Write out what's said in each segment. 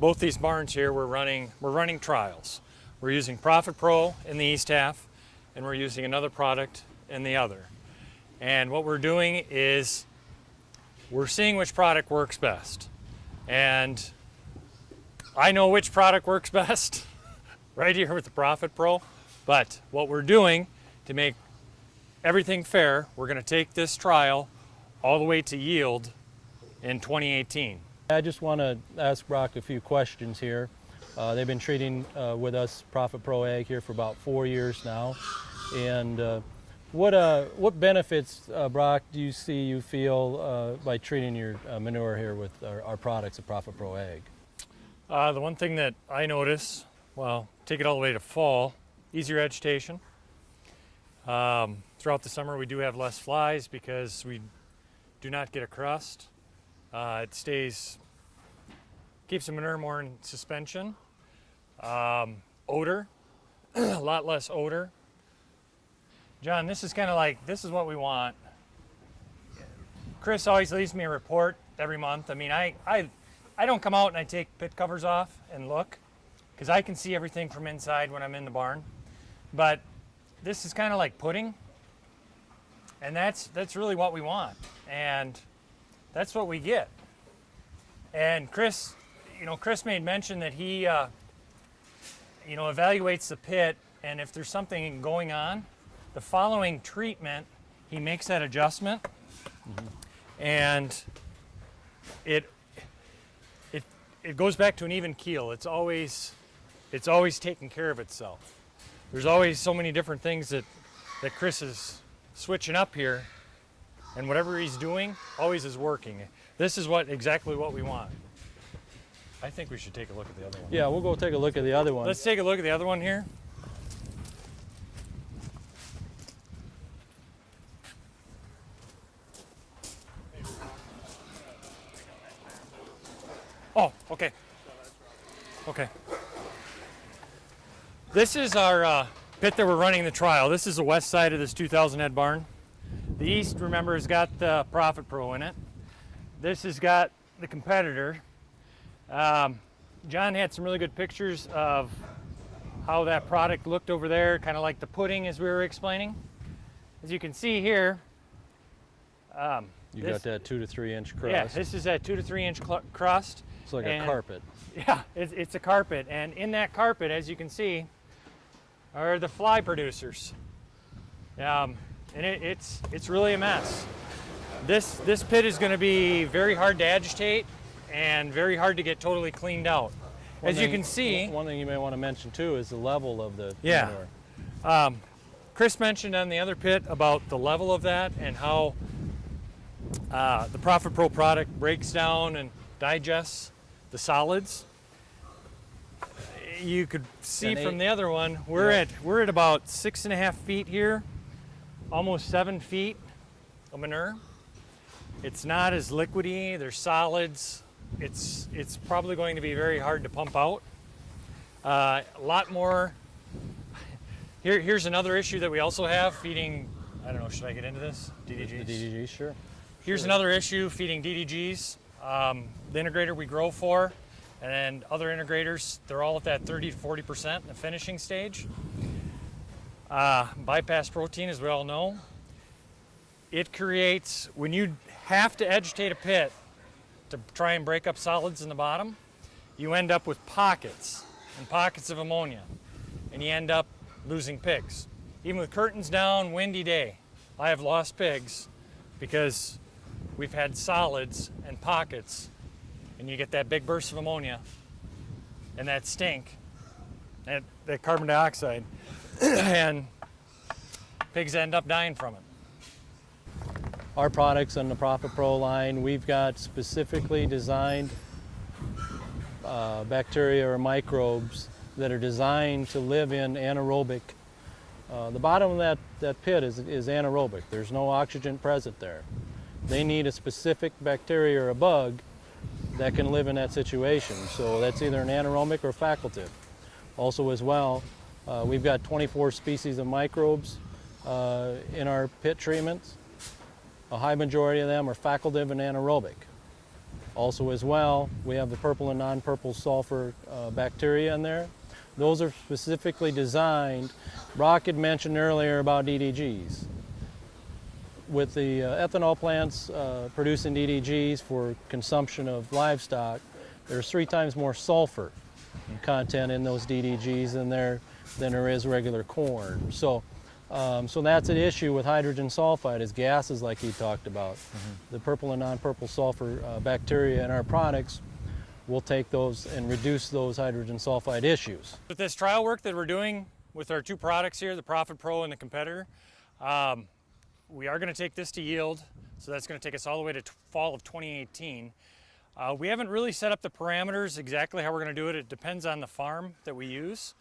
both these barns here, we're running trials. We're using Profit Pro in the east half, and we're using another product in the other. And what we're doing is we're seeing which product works best. And I know which product works best right here with the Profit Pro, but what we're doing to make everything fair, we're going to take this trial all the way to yield in 2018. I just want to ask Brock a few questions here. They've been treating with us Profit Pro Ag here for about 4 years now. And what benefits, Brock, do you feel by treating your manure here with our products at Profit Pro Ag? The one thing that I notice, well, take it all the way to fall, easier vegetation. Throughout the summer we do have less flies because we do not get a crust. It keeps the manure more in suspension. Odor, a lot less odor. John, this is this is what we want. Chris always leaves me a report every month. I mean, I don't come out and I take pit covers off and look, because I can see everything from inside when I'm in the barn. But this is kind of like pudding, and that's really what we want, and that's what we get. And Chris made mention that he evaluates the pit, and if there's something going on, the following treatment, he makes that adjustment, and it goes back to an even keel. It's always taking care of itself. There's always so many different things that Chris is switching up here, and whatever he's doing always is working. This is exactly what we want. I think we should take a look at the other one. Yeah, we'll go take a look at the other one. Let's take a look at the other one here. Oh, okay. Okay. This is our pit that we're running the trial. This is the west side of this 2,000 head barn. The east, remember, has got the Profit Pro in it. This has got the competitor. John had some really good pictures of how that product looked over there, kind of like the pudding as we were explaining. As you can see here, you got that 2 to 3 inch crust. Yeah, this is that 2 to 3 inch crust. It's like a carpet. Yeah, it's a carpet, and in that carpet, as you can see, are the fly producers. And it's really a mess. This pit is going to be very hard to agitate and very hard to get totally cleaned out. As you can see, one thing you may want to mention too is the level of the manure. Chris mentioned on the other pit about the level of that and how the Profit Pro product breaks down and digests the solids. You could see from the other one, we're at about 6.5 feet here, almost 7 feet of manure. It's not as liquidy. There's solids. It's probably going to be very hard to pump out. A lot more. Here's another issue that we also have, feeding, I don't know, should I get into this? DDGs? The DDGs, sure. Here's another issue, feeding DDGs. The integrator we grow for, and then other integrators, they're all at that 30 to 40% in the finishing stage. Bypass protein, as we all know, it creates, when you have to agitate a pit to try and break up solids in the bottom, you end up with pockets and pockets of ammonia, and you end up losing pigs. Even with curtains down, windy day, I have lost pigs because we've had solids and pockets, and you get that big burst of ammonia and that stink, and that carbon dioxide, and pigs end up dying from it. Our products on the Profit Pro line, we've got specifically designed bacteria or microbes that are designed to live in anaerobic. The bottom of that pit is anaerobic. There's no oxygen present there. They need a specific bacteria or a bug that can live in that situation. So that's either an anaerobic or facultative. Also as well, we've got 24 species of microbes in our pit treatments. A high majority of them are facultative and anaerobic. Also as well, we have the purple and non-purple sulfur bacteria in there. Those are specifically designed. Brock had mentioned earlier about DDGs. With the ethanol plants producing DDGs for consumption of livestock, there's 3 times more sulfur content in those DDGs than there is regular corn. So that's an issue with hydrogen sulfide, is gases like he talked about. The purple and non-purple sulfur bacteria in our products will take those and reduce those hydrogen sulfide issues. With this trial work that we're doing with our 2 products here, the Profit Pro and the Competitor, we are going to take this to yield, so that's going to take us all the way to fall of 2018. We haven't really set up the parameters exactly how we're going to do it. It depends on the farm that we use.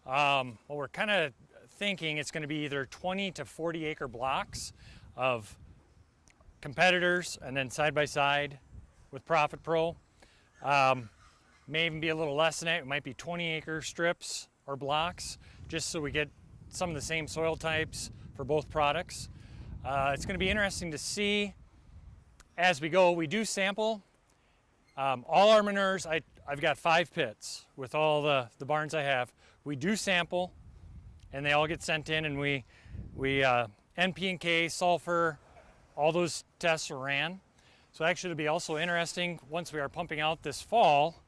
Well, we're kind of thinking it's going to be either 20 to 40 acre blocks of competitors and then side by side with Profit Pro. May even be a little less than that. It might be 20 acre strips or blocks, just so we get some of the same soil types for both products. It's going to be interesting to see as we go. We do sample all our manures. I've got 5 pits with all the barns I have. We do sample, and they all get sent in, and we NP and K, sulfur, all those tests are ran. So actually it'll be also interesting once we are pumping out this fall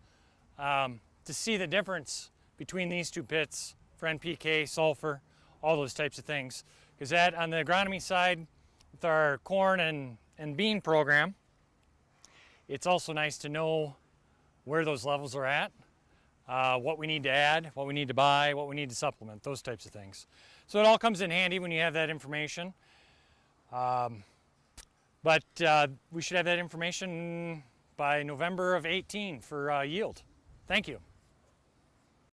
to see the difference between these 2 pits for NPK, sulfur, all those types of things. Because that on the agronomy side with our corn and bean program, it's also nice to know where those levels are at, what we need to add, what we need to buy, what we need to supplement, those types of things. So it all comes in handy when you have that information. But we should have that information by November of 18 for yield. Thank you.